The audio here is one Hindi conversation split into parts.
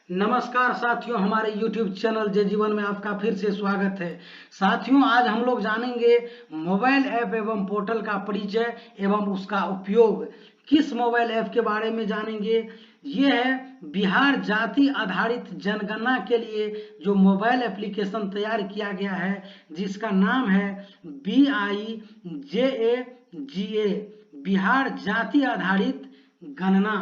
नमस्कार साथियों, हमारे YouTube चैनल जय जीवन में आपका फिर से स्वागत है। साथियों, आज हम लोग जानेंगे मोबाइल ऐप एवं पोर्टल का परिचय एवं उसका उपयोग। किस मोबाइल ऐप के बारे में जानेंगे? ये है बिहार जाति आधारित जनगणना के लिए जो मोबाइल एप्लीकेशन तैयार किया गया है, जिसका नाम है BIJAGA, बिहार जाति आधारित गणना।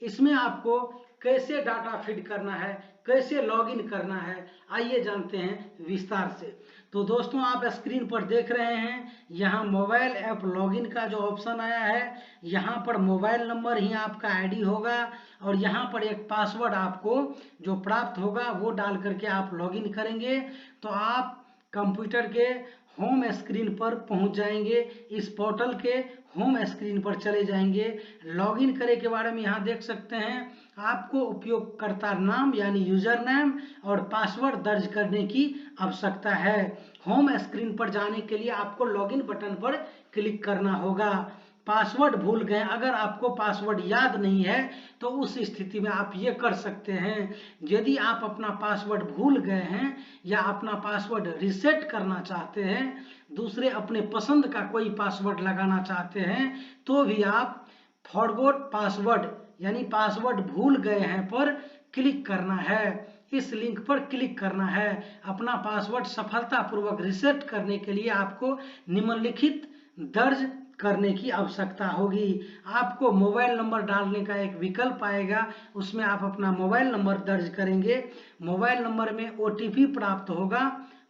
इसमें आपको कैसे डाटा फीड करना है, कैसे लॉगिन करना है, आइए जानते हैं विस्तार से। तो दोस्तों, आप स्क्रीन पर देख रहे हैं, यहाँ मोबाइल ऐप लॉगिन का जो ऑप्शन आया है, यहाँ पर मोबाइल नंबर ही आपका आईडी होगा और यहाँ पर एक पासवर्ड आपको जो प्राप्त होगा वो डाल करके आप लॉगिन करेंगे तो आप कंप्यूटर के होम स्क्रीन पर पहुंच जाएंगे। इस पोर्टल के होम स्क्रीन पर चले जाएंगे। लॉगिन करे के बारे में यहाँ देख सकते हैं, आपको उपयोगकर्ता नाम यानी यूजर नेम और पासवर्ड दर्ज करने की आवश्यकता है। होम स्क्रीन पर जाने के लिए आपको लॉगिन बटन पर क्लिक करना होगा। पासवर्ड भूल गए, अगर आपको पासवर्ड याद नहीं है तो उस स्थिति में आप ये कर सकते हैं। यदि आप अपना पासवर्ड भूल गए हैं या अपना पासवर्ड रिसेट करना चाहते हैं, दूसरे अपने पसंद का कोई पासवर्ड लगाना चाहते हैं, तो भी आप फॉरगॉट पासवर्ड यानी पासवर्ड भूल गए हैं पर क्लिक करना है। इस लिंक पर क्लिक करना है। अपना पासवर्ड सफलतापूर्वक रिसेट करने के लिए आपको निम्नलिखित दर्ज करने की आवश्यकता होगी। आपको मोबाइल नंबर डालने का एक विकल्प आएगा, उसमें आप अपना मोबाइल नंबर दर्ज करेंगे। मोबाइल नंबर में OTP प्राप्त होगा।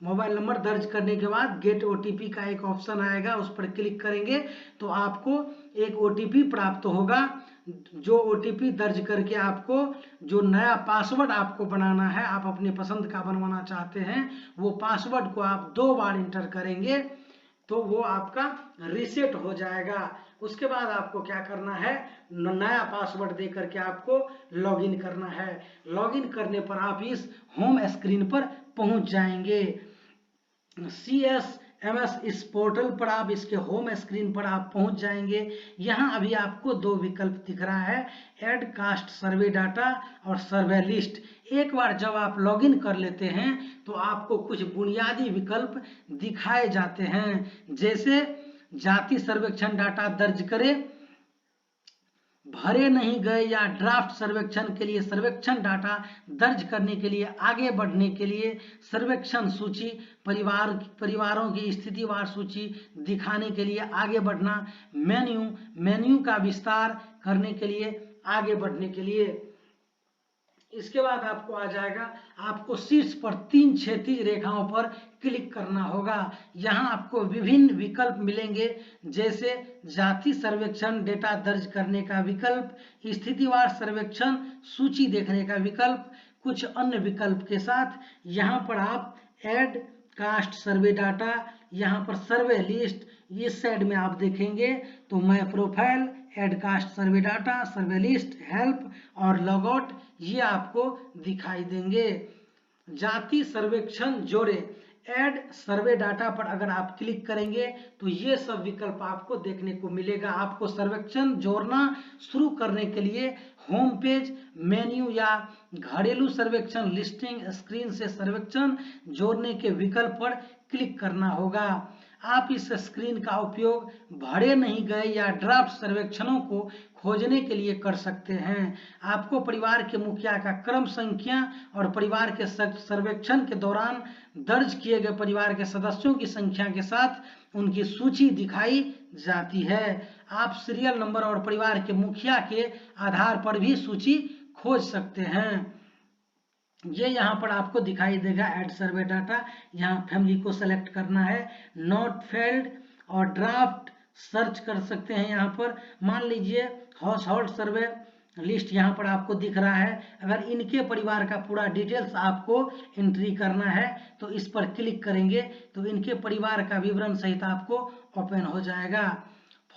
मोबाइल नंबर दर्ज करने के बाद गेट OTP का एक ऑप्शन आएगा, उस पर क्लिक करेंगे तो आपको एक OTP प्राप्त होगा। जो OTP दर्ज करके आपको जो नया पासवर्ड आपको बनाना है, आप अपने पसंद का बनवाना चाहते हैं, वो पासवर्ड को आप 2 बार इंटर करेंगे तो वो आपका रीसेट हो जाएगा। उसके बाद आपको क्या करना है, नया पासवर्ड दे करके आपको लॉगिन करना है। लॉगिन करने पर आप इस होम स्क्रीन पर पहुंच जाएंगे। CSMS इस पोर्टल पर आप इसके होम स्क्रीन पर आप पहुंच जाएंगे। यहाँ अभी आपको 2 विकल्प दिख रहा है, ऐड कास्ट सर्वे डाटा और सर्वे लिस्ट। एक बार जब आप लॉगिन कर लेते हैं तो आपको कुछ बुनियादी विकल्प दिखाए जाते हैं, जैसे जाति सर्वेक्षण डाटा दर्ज करें, भरे नहीं गए या ड्राफ्ट सर्वेक्षण के लिए सर्वेक्षण डाटा दर्ज करने के लिए आगे बढ़ने के लिए सर्वेक्षण सूची, परिवारों की स्थितिवार सूची दिखाने के लिए आगे बढ़ना, मेन्यू का विस्तार करने के लिए आगे बढ़ने के लिए। इसके बाद आपको आ जाएगा, आपको शीर्ष पर 3 क्षैतिज रेखाओं पर क्लिक करना होगा। यहाँ आपको विभिन्न विकल्प मिलेंगे, जैसे जाति सर्वेक्षण डेटा दर्ज करने का विकल्प, स्थितिवार सर्वेक्षण सूची देखने का विकल्प, कुछ अन्य विकल्प के साथ। यहाँ पर आप ऐड कास्ट सर्वे डाटा, यहाँ पर सर्वे लिस्ट, इस साइड में आप देखेंगे तो मैं profile, add caste survey data, survey list, help और लॉगआउट ये आपको दिखाई देंगे। जाति सर्वेक्षण जोड़े, ऐड सर्वे डाटा पर अगर आप क्लिक करेंगे तो ये सब विकल्प आपको देखने को मिलेगा। आपको सर्वेक्षण जोड़ना शुरू करने के लिए होम पेज, मेन्यू या घरेलू सर्वेक्षण लिस्टिंग स्क्रीन से सर्वेक्षण जोड़ने के विकल्प पर क्लिक करना होगा। आप इस स्क्रीन का उपयोग भरे नहीं गए या ड्राफ्ट सर्वेक्षणों को खोजने के लिए कर सकते हैं। आपको परिवार के मुखिया का क्रम संख्या और परिवार के सर्वेक्षण के दौरान दर्ज किए गए परिवार के सदस्यों की संख्या के साथ उनकी सूची दिखाई जाती है। आप सीरियल नंबर और परिवार के मुखिया के आधार पर भी सूची खोज सकते हैं। ये यहाँ पर आपको दिखाई देगा ऐड सर्वे डाटा। यहाँ फैमिली को सेलेक्ट करना है, नॉट फेल्ड और ड्राफ्ट सर्च कर सकते हैं। यहाँ पर मान लीजिए हाउस होल्ड सर्वे लिस्ट यहाँ पर आपको दिख रहा है। अगर इनके परिवार का पूरा डिटेल्स आपको एंट्री करना है तो इस पर क्लिक करेंगे तो इनके परिवार का विवरण सहित आपको ओपन हो जाएगा।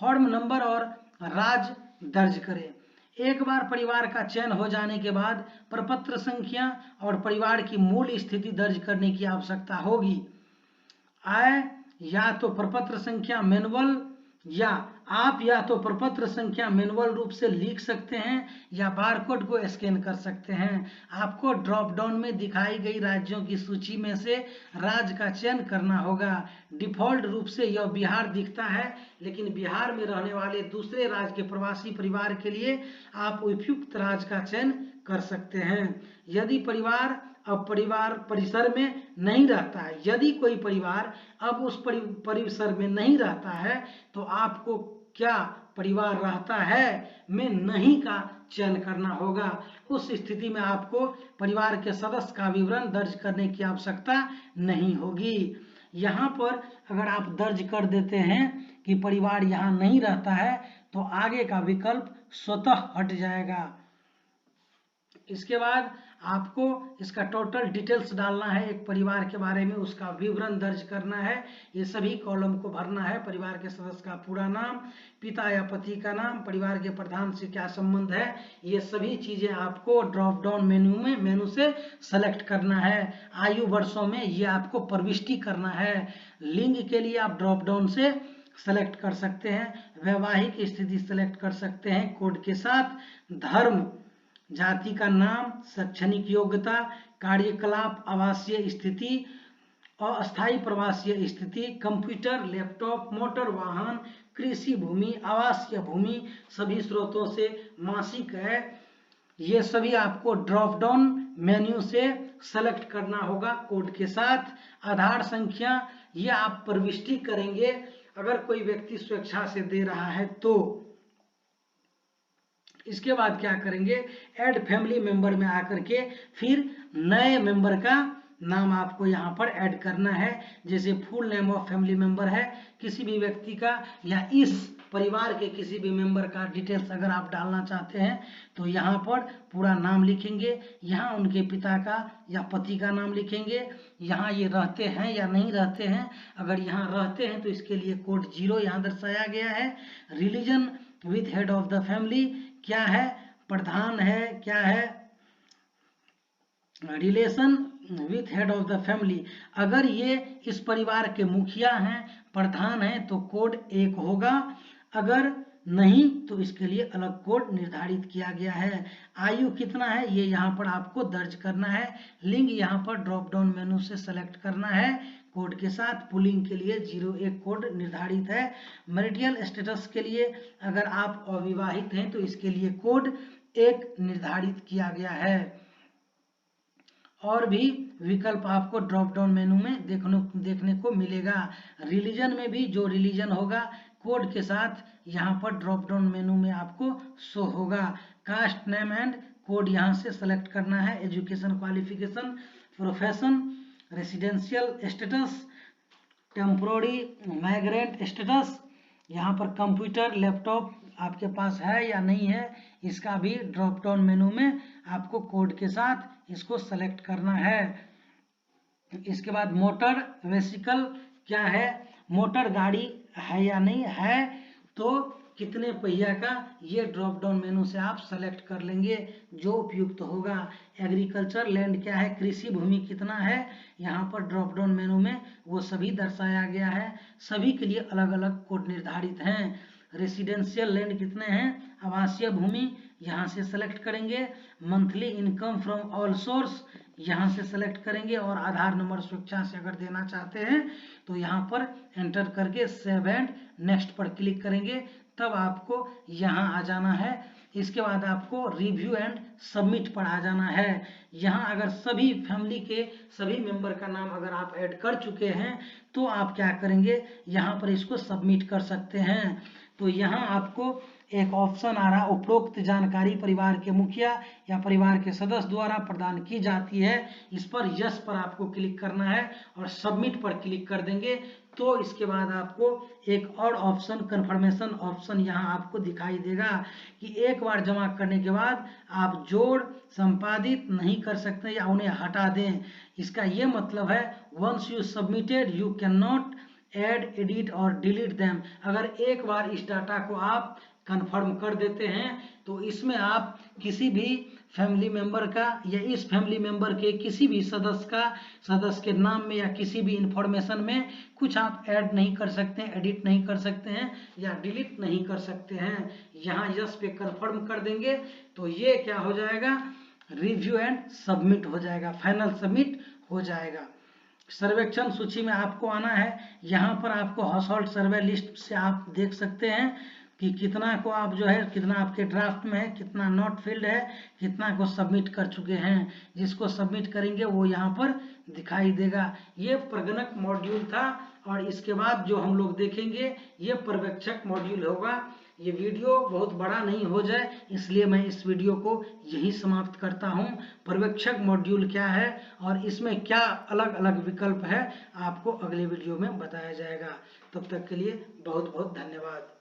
फॉर्म नंबर और राज्य दर्ज करें। एक बार परिवार का चयन हो जाने के बाद प्रपत्र संख्या और परिवार की मूल स्थिति दर्ज करने की आवश्यकता होगी। आय या तो प्रपत्र संख्या मैनुअल या आप या तो प्रपत्र संख्या मैनुअल रूप से लिख सकते हैं या बारकोड को स्कैन कर सकते हैं। आपको ड्रॉप डाउन में दिखाई गई राज्यों की सूची में से राज्य का चयन करना होगा। डिफॉल्ट रूप से यह बिहार दिखता है, लेकिन बिहार में रहने वाले दूसरे राज्य के प्रवासी परिवार के लिए आप उपयुक्त राज्य का चयन कर सकते हैं। यदि परिवार अब परिवार परिसर में नहीं रहता है, यदि कोई परिवार अब उस परिसर में नहीं रहता है, तो आपको क्या परिवार रहता है में नहीं का चयन करना होगा। उस स्थिति में आपको परिवार के सदस्य का विवरण दर्ज करने की आवश्यकता नहीं होगी। यहाँ पर अगर आप दर्ज कर देते हैं कि परिवार यहाँ नहीं रहता है, तो आगे का विकल्प स्वतः हट जाएगा। इसके बाद आपको इसका टोटल डिटेल्स डालना है, एक परिवार के बारे में उसका विवरण दर्ज करना है। ये सभी कॉलम को भरना है। परिवार के सदस्य का पूरा नाम, पिता या पति का नाम, परिवार के प्रधान से क्या संबंध है, ये सभी चीजें आपको ड्रॉप डाउन मेनू से सेलेक्ट करना है। आयु वर्षों में ये आपको प्रविष्टि करना है। लिंग के लिए आप ड्रॉप डाउन से सेलेक्ट कर सकते हैं। वैवाहिक स्थिति सेलेक्ट कर सकते हैं कोड के साथ। धर्म, जाति का नाम, शैक्षणिक योग्यता, कार्यकलाप, आवासीय स्थिति, अस्थायी प्रवासीय स्थिति, कंप्यूटर, लैपटॉप, मोटर वाहन, कृषि भूमि, आवासीय भूमि, सभी स्रोतों से मासिक है, ये सभी आपको ड्रॉप डाउन मेन्यू से सेलेक्ट करना होगा कोड के साथ। आधार संख्या ये आप प्रविष्टि करेंगे अगर कोई व्यक्ति स्वेच्छा से दे रहा है तो। इसके बाद क्या करेंगे, ऐड फैमिली मेंबर में आकर के फिर नए मेंबर का नाम आपको यहाँ पर ऐड करना है। जैसे full name of family member है किसी भी व्यक्ति का, या इस परिवार के किसी भी मेंबर का डिटेल्स अगर आप डालना चाहते हैं तो यहाँ पर पूरा नाम लिखेंगे। यहाँ उनके पिता का या पति का नाम लिखेंगे। यहाँ ये रहते हैं या नहीं रहते हैं, अगर यहाँ रहते हैं तो इसके लिए कोड 0 यहाँ दर्शाया गया है। Religion with head of the family क्या है, प्रधान है, क्या है, relation with head of the family, अगर ये इस परिवार के मुखिया हैं, प्रधान हैं, तो कोड 1 होगा। अगर नहीं तो इसके लिए अलग कोड निर्धारित किया गया है। आयु कितना है ये यहाँ पर आपको दर्ज करना है। लिंग यहाँ पर ड्रॉप डाउन मेनू से सेलेक्ट करना है कोड के साथ। पुलिंग के लिए 01 कोड निर्धारित है। मैरिटल स्टेटस के लिए अगर आप अविवाहित हैं तो इसके लिए कोड 1 निर्धारित किया गया है। और भी विकल्प आपको ड्रॉप डाउन मेनू में देखने को मिलेगा। रिलीजन में भी जो रिलीजन होगा कोड के साथ यहाँ पर ड्रॉप डाउन मेनू में आपको शो होगा। कास्ट नेम एंड कोड यहाँ से सेलेक्ट करना है। Education qualification, profession, residential status, temporary migrant status, यहाँ पर कंप्यूटर, लैपटॉप आपके पास है या नहीं है, इसका भी ड्रॉप डाउन मेनू में आपको कोड के साथ इसको सेलेक्ट करना है। इसके बाद मोटर वेहिकल क्या है, मोटर गाड़ी है या नहीं है, तो कितने पहिया का, ये ड्रॉप डाउन मेनू से आप सेलेक्ट कर लेंगे जो उपयुक्त होगा। एग्रीकल्चर लैंड क्या है, कृषि भूमि कितना है, यहाँ पर ड्रॉप डाउन मेनू में वो सभी दर्शाया गया है। सभी के लिए अलग अलग कोड निर्धारित हैं। रेसिडेंशियल लैंड कितने हैं, आवासीय भूमि यहाँ से सेलेक्ट करेंगे। Monthly income from all source यहाँ से सेलेक्ट करेंगे। और आधार नंबर स्वेच्छा से अगर देना चाहते हैं तो यहाँ पर एंटर करके सेव एंड नेक्स्ट पर क्लिक करेंगे, तब आपको यहाँ आ जाना है। इसके बाद आपको रिव्यू एंड सबमिट पर आ जाना है। यहाँ अगर सभी फैमिली के सभी मेंबर का नाम अगर आप ऐड कर चुके हैं तो आप क्या करेंगे, यहाँ पर इसको सबमिट कर सकते हैं। तो यहाँ आपको एक ऑप्शन आ रहा, उपरोक्त जानकारी परिवार के मुखिया या परिवार के सदस्य द्वारा प्रदान की जाती है। इस पर यस पर आपको क्लिक करना है और सबमिट पर क्लिक कर देंगे तो इसके बाद आपको एक और ऑप्शन, कंफर्मेशन ऑप्शन यहाँ आपको दिखाई देगा कि एक बार जमा करने के बाद आप जोड़ संपादित नहीं कर सकते या उन्हें हटा दें। इसका ये मतलब है once you submitted you can not add, edit और डिलीट देम। अगर एक बार इस डाटा को आप कंफर्म कर देते हैं। तो इसमें आप किसी भी फैमिली मेंबर का या इस फैमिली मेंबर के किसी भी सदस्य के नाम में या किसी भी इंफॉर्मेशन में कुछ आप ऐड नहीं कर सकते हैं, एडिट नहीं कर सकते हैं या डिलीट नहीं कर सकते हैं। यहाँ यस पे कंफर्म कर देंगे तो ये क्या हो जाएगा, रिव्यू एंड सबमिट हो जाएगा, फाइनल सबमिट हो जाएगा। सर्वेक्षण सूची में आपको आना है। यहाँ पर आपको हाउस होल्ड सर्वे लिस्ट से आप देख सकते हैं कि कितना को आप जो है, कितना आपके ड्राफ्ट में है, कितना नॉट फिल्ड है, कितना को सबमिट कर चुके हैं। जिसको सबमिट करेंगे वो यहाँ पर दिखाई देगा। ये प्रगणक मॉड्यूल था और इसके बाद जो हम लोग देखेंगे ये पर्यवेक्षक मॉड्यूल होगा। ये वीडियो बहुत बड़ा नहीं हो जाए इसलिए मैं इस वीडियो को यही समाप्त करता हूँ। पर्यवेक्षक मॉड्यूल क्या है और इसमें क्या अलग अलग विकल्प है आपको अगले वीडियो में बताया जाएगा। तब तक के लिए बहुत बहुत धन्यवाद।